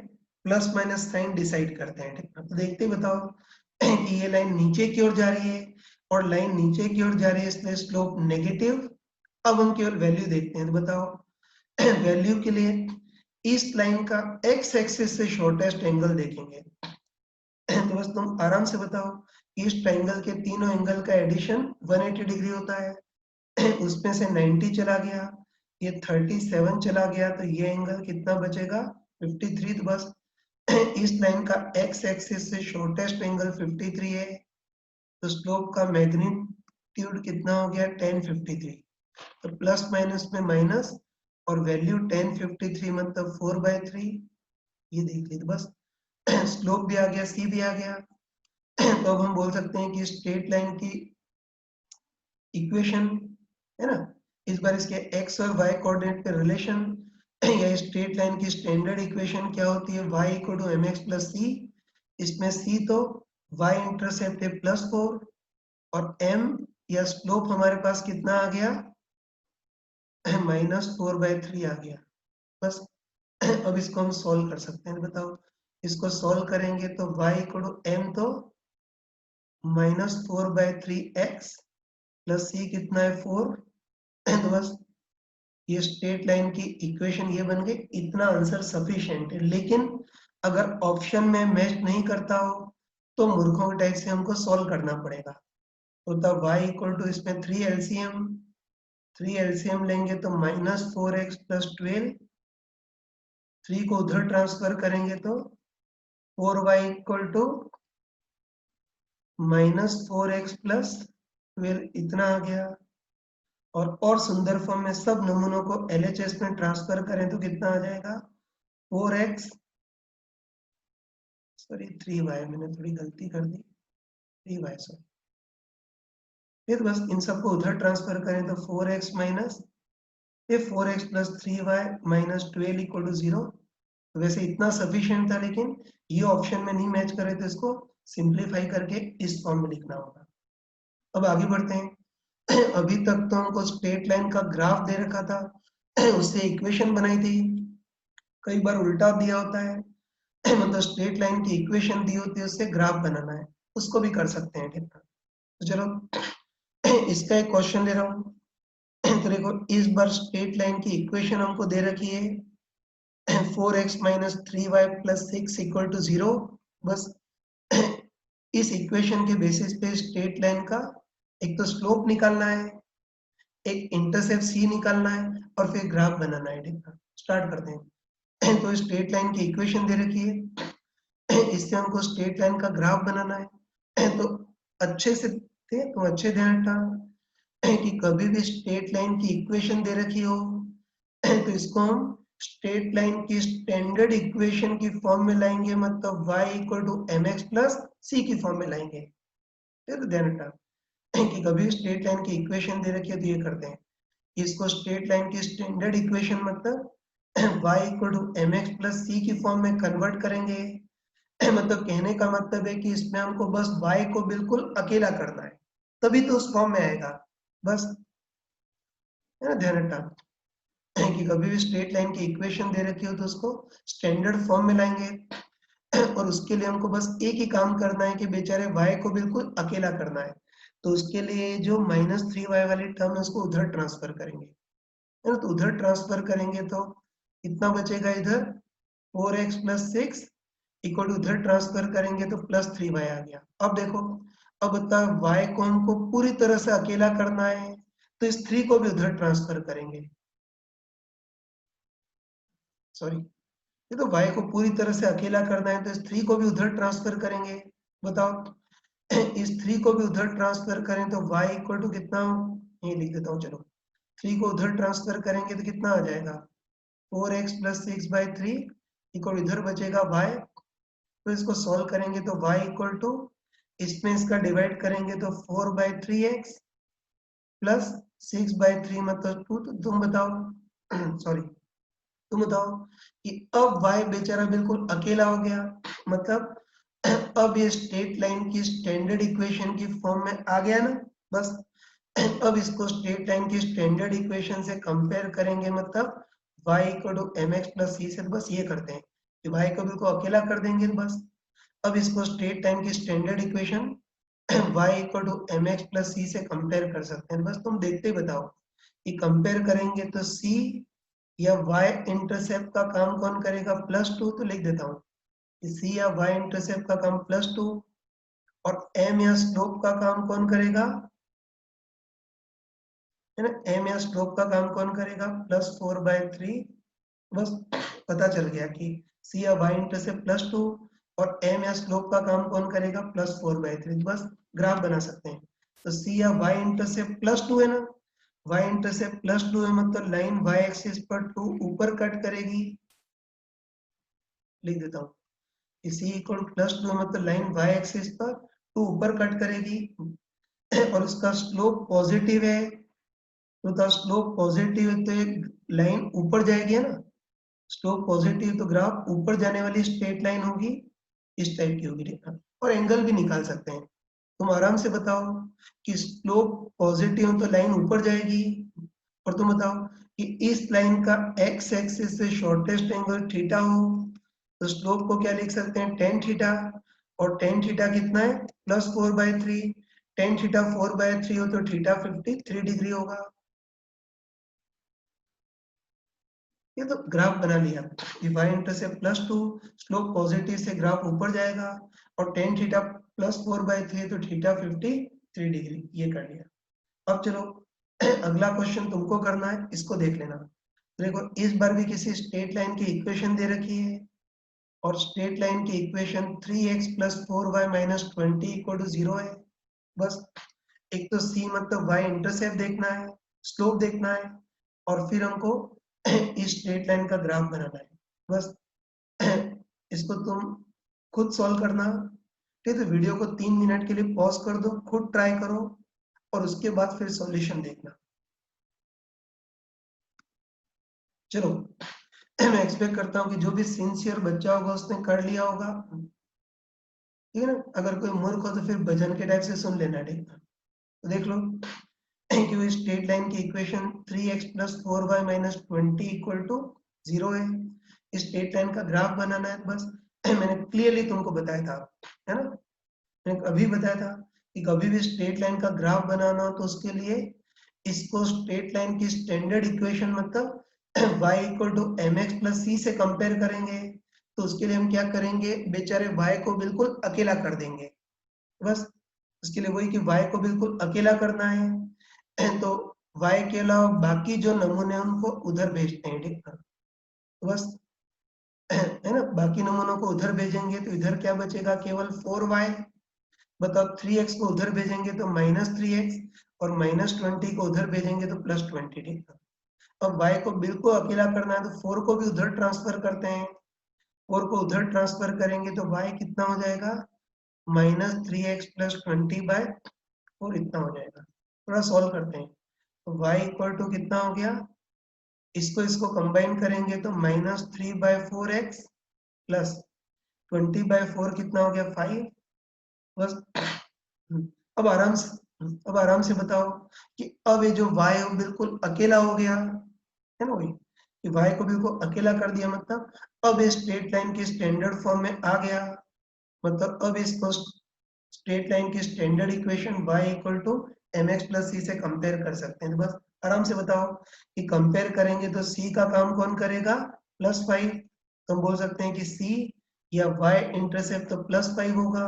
प्लस माइनस साइन डिसाइड करते हैं, ठीक है। तो देखते ही बताओ कि ये लाइन नीचे की ओर जा रही है और लाइन नीचे की ओर जा रही है, इसलिए स्लोप नेगेटिव। अब हम केवल वैल्यू देखते हैं। तो बताओ वैल्यू के लिए इस लाइन का x एक्सिस से शॉर्टेस्ट एंगल देखेंगे। तो बस तुम आराम से बताओ, इस ट्राइंगल के तीनों एंगल का एडिशन 180 डिग्री होता है। उसमें से 90 चला गया, ये 37 चला गया, तो ये एंगल कितना बचेगा 53। तो बस इस लाइन का x एक्सिस से शॉर्टेस्ट एंगल 53 है, तो स्लोप का मैग्नीट्यूड कितना हो गया 1053। तो प्लस माइनस में माइनस और वैल्यू 1053 मतलब 4/3। ये देख ली। तो बस स्लोप भी आ गया, सी भी आ गया। तो अब हम बोल सकते हैं कि स्ट्रेट लाइन की इक्वेशन है ना, इस बार इसके x और y कोऑर्डिनेट पे रिलेशन या स्ट्रेट लाइन की स्टैंडर्ड इक्वेशन क्या होती है, y equal to mx plus c. इसमें c तो y इंटरसेप्ट है +4 और m या स्लोप हमारे पास कितना आ गया -4/3 आ गया। बस अब इसको हम सॉल्व कर सकते हैं। बताओ इसको सॉल्व करेंगे तो y इक्वल टू m तो -4/3x प्लस c कितना है 4। तो बस ये स्ट्रेट लाइन की इक्वेशन ये बन गई। इतना आंसर सफिशिएंट है, लेकिन अगर ऑप्शन में मैच नहीं करता हो तो मूर्खों के टाइप से हमको सॉल्व करना पड़ेगा। तो तब y इक्वल टू इसमें 3 एलसीएम लेंगे तो -4x प्लस 12। 3 को उधर ट्रांसफर करेंगे तो 4y equal to -4x plus 12 इतना आ गया। और सुंदर फॉर्म में सब नमूनों को LHS में ट्रांसफर करें तो कितना आ जाएगा 4x सॉरी 3y, मैंने थोड़ी गलती कर दी, 3y सॉरी। फिर बस इन सबको उधर ट्रांसफर करें तो 4x माइनस ये 4x plus 3y minus 12 equal to 0। तो वैसे इतना सफिशिएंट था, लेकिन ये ऑप्शन में नहीं मैच करे तो इसको सिंप्लीफाई करके इस फॉर्म में लिखना होगा। अब आगे बढ़ते हैं। अभी तक तो हमको स्ट्रेट लाइन का ग्राफ दे रखा था, उससे इक्वेशन बनाई थी। कई बार उल्टा दिया होता है, मतलब स्ट्रेट लाइन की इक्वेशन दी होती है, उससे ग्राफ बनाना है, उसको भी कर सकते हैं, ठीक है। तो चलो इसका एक क्वेश्चन ले रहा हूँ। तो देखो इस बार स्ट्रेट लाइन की इक्वेशन हमको दे रखी है 4x minus 3y plus 6 equal to 0। बस इस इक्वेशन के बेसिस पे स्ट्रेट लाइन का एक तो स्लोप निकालना है, एक इंटरसेप्ट c निकालना है और फिर ग्राफ बनाना है, ठीक है। स्टार्ट करते हैं। तो स्ट्रेट लाइन की इक्वेशन दे रखी है, इससे हमको स्ट्रेट लाइन का ग्राफ बनाना है। तो अच्छे से थे तो अच्छे ध्यान रखना कि कभी भी स्ट्रेट लाइन की इक्वेशन दे रखी हो तो इसको हम स्ट्रेट लाइन की स्टैंडर्ड इक्वेशन की फॉर्म में लाएंगे, मतलब y equal to mx plus C की फॉर्म में लाएंगे। फिर ध्यान रखना कि कभी स्ट्रेट लाइन की इक्वेशन दे रखी है तो ये करते हैं, इसको स्ट्रेट लाइन की स्टैंडर्ड इक्वेशन मतलब y equal to mx plus C की फॉर्म में कन्वर्ट करेंगे। मतलब कहने का मतलब है कि इसमें हमको बस y को बिल्कुल अकेला करना है, तभी तो उस फॉर्म में आएगा। बस है ना, ध्यान रखना कि कभी भी स्ट्रेट लाइन की इक्वेशन दे रखी हो तो उसको स्टैंडर्ड फॉर्म में लाएंगे, और उसके लिए हमको बस एक ही काम करना है कि बेचारे y को बिल्कुल अकेला करना है। तो उसके लिए जो -3y वाली टर्म है उसको उधर ट्रांसफर करेंगे, है ना। तो उधर ट्रांसफर करेंगे तो कितना बचेगा, इधर 4x प्लस 6 इक्वल टू उधर ट्रांसफर करेंगे तो +3y आ गया। अब देखो, अब बता y को हमको पूरी तरह से अकेला करना है तो इस 3 को भी उधर ट्रांसफर करेंगे। सॉरी, ये तो y को पूरी तरह से अकेला करना है तो इस 3 को भी उधर ट्रांसफर करेंगे। बताओ इस 3 को भी उधर ट्रांसफर करें तो y इक्वल टू कितना, ये लिख देता हूँ चलो। 3 को उधर ट्रांसफर करेंगे तो कितना आ जाएगा 4x प्लस 6/3 इक्वल इधर बचेगा y। तो इसको सॉल्व करेंगे तो y इक्वल टू इसमें इसका डिवाइड करेंगे तो 4/3x प्लस 6/3 मतलब 2। तो तुम बताओ सॉरी तुम बताओ कि अब y बेचारा बिल्कुल अकेला हो गया, मतलब अब ये स्ट्रेट लाइन की स्टैंडर्ड इक्वेशन की फॉर्म में आ गया ना। बस अब इसको स्ट्रेट लाइन की स्टैंडर्ड इक्वेशन से कंपेयर करेंगे, मतलब y equal to mx plus c से बस ये करते हैं कि y को बिल्कुल अकेला कर देंगे बस। अब इसको स्ट्रेट लाइन की standard equation y equal to mx plus c से कंपेयर कर सकते हैं। बस तुम देखते ही बताओ कि कंपेयर करेंगे तो c या y इंटरसेप्ट का काम कौन करेगा, +2। तो लिख देता हूँ कि c या y इंटरसेप्ट का काम +2 और m या स्लोप का काम कौन करेगा, है ना, m या स्लोप का काम कौन करेगा +4/3। बस पता चल गया कि c या y इंटरसेप्ट +2 और m या स्लोप का काम कौन करेगा +4/3। बस ग्राफ बना सकते हैं। तो c या y इंटरसेप्ट +2 है ना, y इंटरसेप्ट +2 है मतलब लाइन y एक्सिस पर 2 ऊपर कट करेगी। लिख देता हूँ कि c इक्वल +2 मतलब लाइन y एक्सिस पर 2 ऊपर कट करेगी और उसका स्लोप पॉजिटिव है। तो द स्लोप पॉजिटिव है तो लाइन ऊपर जाएगी, है ना। स्लोप पॉजिटिव तो ग्राफ ऊपर जाने वाली स्ट्रेट लाइन होगी, इस टाइप की होगी रेखा। और एंगल भी निकाल सकते हैं। तुम आराम से बताओ कि स्लोप पॉजिटिव तो लाइन ऊपर जाएगी, और तुम बताओ कि इस लाइन का एक्स एक्सिस से शॉर्टेस्ट एंगल थीटा हो, तो स्लोप को क्या लिख सकते हैं, टेन थीटा। और टेन थीटा कितना है, +4/3। टेन थीटा 4/3 हो तो थीटा 53 डिग्री होगा। ये तो ग्राफ बना लिया कि y इंटरसेप्ट +2, स्लोप पॉजिटिव से ग्राफ ऊपर जाएगा और टेन थीटा +4/3 तो थीटा 53 डिग्री, ये कर लिया। अब चलो अगला क्वेश्चन तुमको करना है, इसको देख लेना। देखो इस बार भी किसी स्ट्रेट लाइन की इक्वेशन दे रखी है और स्ट्रेट लाइन की इक्वेशन 3x + 4y - 20 = 0 है। बस एक तो c मतलब y इंटरसेप्ट देखना है, स्लोप देखना है और फिर हमको इस स्ट्रेट लाइन का ग्राफ बनाना है। बस इसको तुम खुद सॉल्व करना। ठीक है, तो वीडियो को 3 मिनट के लिए पॉज कर दो, खुद ट्राई करो और उसके बाद फिर सॉल्यूशन देखना। चलो मैं एक्सपेक्ट करता हूँ कि जो भी सिंसियर बच्चा होगा उसने कर लिया होगा, ठीक है ना। अगर कोई मूर्ख हो तो फिर भजन के टाइप से सुन लेना, ठीक है। तो देख लो कि स्ट्रेट लाइन की इक्वेशन 3x + 4y - 20 = 0 है। इस स्ट्रेट लाइन का ग्राफ बनाना है। बस मैंने क्लियरली तुमको बताया था, है ना, मैंने अभी बताया था कि कभी भी स्ट्रेट लाइन का ग्राफ बनाना हो तो उसके लिए इसको स्ट्रेट लाइन की स्टैंडर्ड इक्वेशन मतलब y = mx + c से कंपेयर करेंगे। तो उसके लिए हम क्या करेंगे, बेचारे y को बिल्कुल अकेला कर देंगे। बस उसके लिए वही कि y को बिल्कुल अकेला करना है तो y के अलावा बाकी जो नमूने हैं उनको उधर भेजते हैं, ठीक है। तो बस है ना, बाकी नमूनों को उधर भेजेंगे तो इधर क्या बचेगा, केवल 4y। बताओ 3x को उधर भेजेंगे तो -3x और -20 को उधर भेजेंगे तो +20, ठीक है। अब y को बिल्कुल अकेला करना है तो 4 को भी उधर ट्रांसफर करते हैं। 4 को उधर ट्रांसफर करेंगे तो y कितना हो जाएगा, -3x + 20/4 इतना हो जाएगा। थोड़ा सॉल्व करते हैं तो y = कितना हो गया, इसको कंबाइन करेंगे तो -3/4x + 20/4 कितना हो गया, 5। बस अब आराम से अब आराम से बताओ कि अब ये जो y है वो बिल्कुल अकेला हो गया, है ना। वही कि y को बिल्कुल अकेला कर दिया मतलब अब ये स्ट्रेट लाइन की स्टैंडर्ड फॉर्म में आ गया। मतलब अब इसको स्ट्रेट लाइन की standard equation y = mx + c से कंपेयर कर सकते हैं। तो बस आराम से बताओ कि कंपेयर करेंगे तो c का काम कौन करेगा, +5। तो हम बोल सकते हैं कि c या y इंटरसेप्ट तो +5 होगा।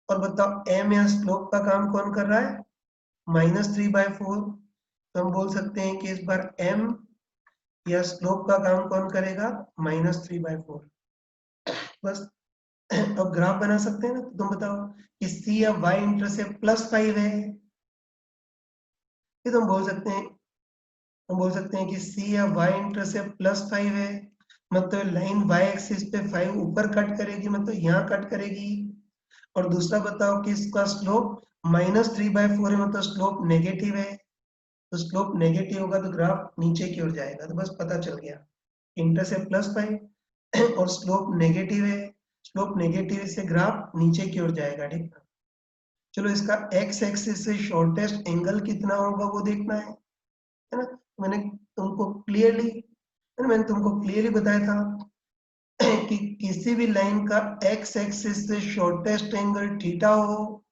और बताओ m या स्लोप का काम कौन कर रहा है, -3/4। तो हम बोल सकते हैं कि इस बार m या स्लोप का काम कौन करेगा, -3/4। बस अब ग्राफ बना सकते हैं ना। तो तुम बताओ कि c या y इंटरसेप्ट +5 है, ये तो हम बोल सकते हैं कि c या y इंटरसेप्ट +5 है मतलब लाइन y एक्सिस पे 5 ऊपर कट करेगी, मतलब यहाँ कट करेगी। और दूसरा बताओ कि इसका स्लोप -3/4 है, मतलब स्लोप नेगेटिव है। तो स्लोप नेगेटिव होगा तो ग्राफ नीचे की ओर जाएगा, तो बस पता चल गया। इंटरसेप्ट +5 और स्लोप नेगेटिव है, स्लोप नेगेटिव से ग्राफ नीचे की ओर जाएगा, ठीक है। चलो इसका एक्स एक्सिस से शॉर्टेस्ट एंगल कितना होगा वो देखना है ना। मैंने तुमको क्लियरली बताया था कि किसी भी लाइन का एक्स एक्सिस से शॉर्टेस्ट एंगल थीटा हो,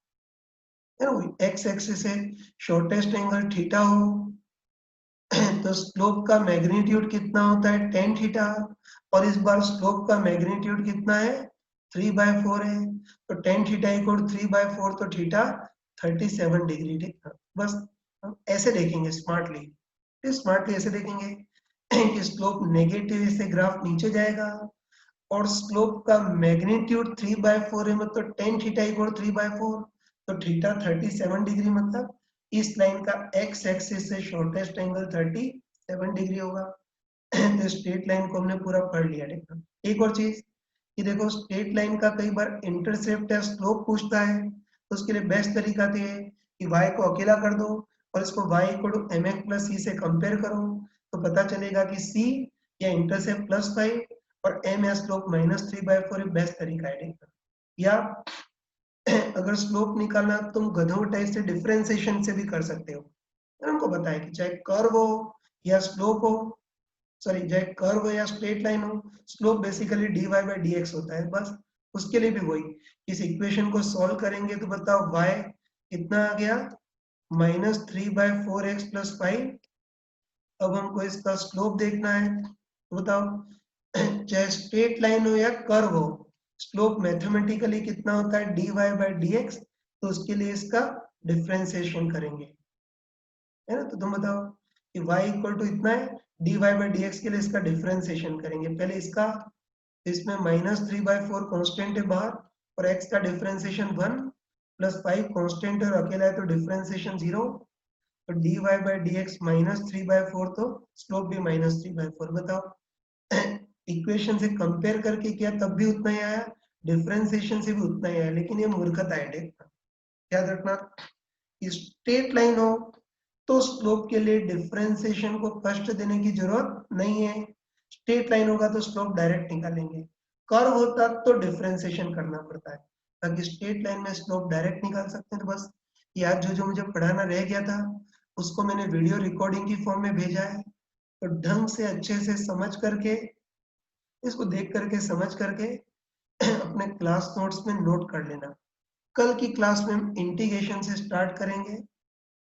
है ना, एक्स एक्सिस से शॉर्टेस्ट एंगल थीटा हो तो स्लोप का मैग्नीट्यूड कितना होता है, tan थीटा। और इस बार स्लोप का मैग्नीट्यूड कितना है, 3/4 है। तो tan थीटा इक्वल 3/4, तो थीटा 37 डिग्री, ठीक है। बस हम ऐसे देखेंगे स्मार्टली ऐसे देखेंगे कि स्लोप नेगेटिव से ग्राफ नीचे जाएगा और स्लोप का मैग्नीट्यूड 3/4 है, मतलब tan थीटा इक्वल 3/4, तो थीटा 37 डिग्री, मतलब इस लाइन का एक्स एक्सिस से शॉर्टेस्ट एंगल 37 डिग्री होगा। तो स्ट्रेट लाइन को हमने पूरा पढ़ लिया, ठीक है। एक और चीज कि देखो स्ट्रेट लाइन का कई बार इंटरसेप्ट या स्लोप पूछता है, तो उसके लिए बेस्ट तरीका तो है कि y को अकेला कर दो और इसको y = mx + c से कंपेयर करो, तो पता चलेगा कि c या इंटरसेप्ट +5 और m या स्लोप -3/4 बेस्ट तरीका है, ठीक है। या अगर स्लोप निकालना तुम गधों टाइप से डिफरेंशिएशन से भी कर सकते हो। मैंने हमको बताया कि चाहे कर्व हो या स्लोप हो, सॉरी चाहे कर्व हो या स्ट्रेट लाइन हो, स्लोप बेसिकली dy/dx होता है। बस उसके लिए भी वही, इस इक्वेशन को सॉल्व करेंगे तो बताओ y कितना आ गया, -3/4x + 5। अब हमको इसका स्लोप देखना है, तो बताओ चाहे स्ट्रेट लाइन हो या कर्व हो, स्लोप मैथमेटिकली कितना होता है, dy/dx। तो उसके लिए इसका डिफरेंशिएशन करेंगे, है ना। तो तुम बताओ कि y = इतना है, dy/dx के लिए इसका डिफरेंशिएशन करेंगे। पहले इसका, इसमें -3/4 कांस्टेंट है बाहर और x का डिफरेंशिएशन 1 + 5 कांस्टेंट है और अकेला है, तो डिफरेंशिएशन 0। तो dy/dx -3/4, तो स्लोप भी -3/4। बताओ इक्वेशन से कंपेयर करके किया तब भी उतना ही आया, डिफरेंशिएशन से भी उतना ही आया, लेकिन ये मूर्खता है, याद रखना। स्ट्रेट लाइन हो तो स्लोप के लिए डिफरेंशिएशन को कष्ट देने की जरूरत नहीं है, स्ट्रेट लाइन होगा तो स्लोप डायरेक्ट निकालेंगे। कर्व होता तो डिफरेंशिएशन करना पड़ता है, ताकि स्ट्रेट लाइन में स्लोप डायरेक्ट निकाल सकते हैं। तो बस ये आज जो मुझे पढ़ाना रह गया था उसको मैंने वीडियो रिकॉर्डिंग की फॉर्म में भेजा है, तो ढंग से अच्छे से समझ करके, इसको देख करके समझ करके अपने क्लास नोट्स में नोट कर लेना। कल की क्लास में हम इंटीग्रेशन से स्टार्ट करेंगे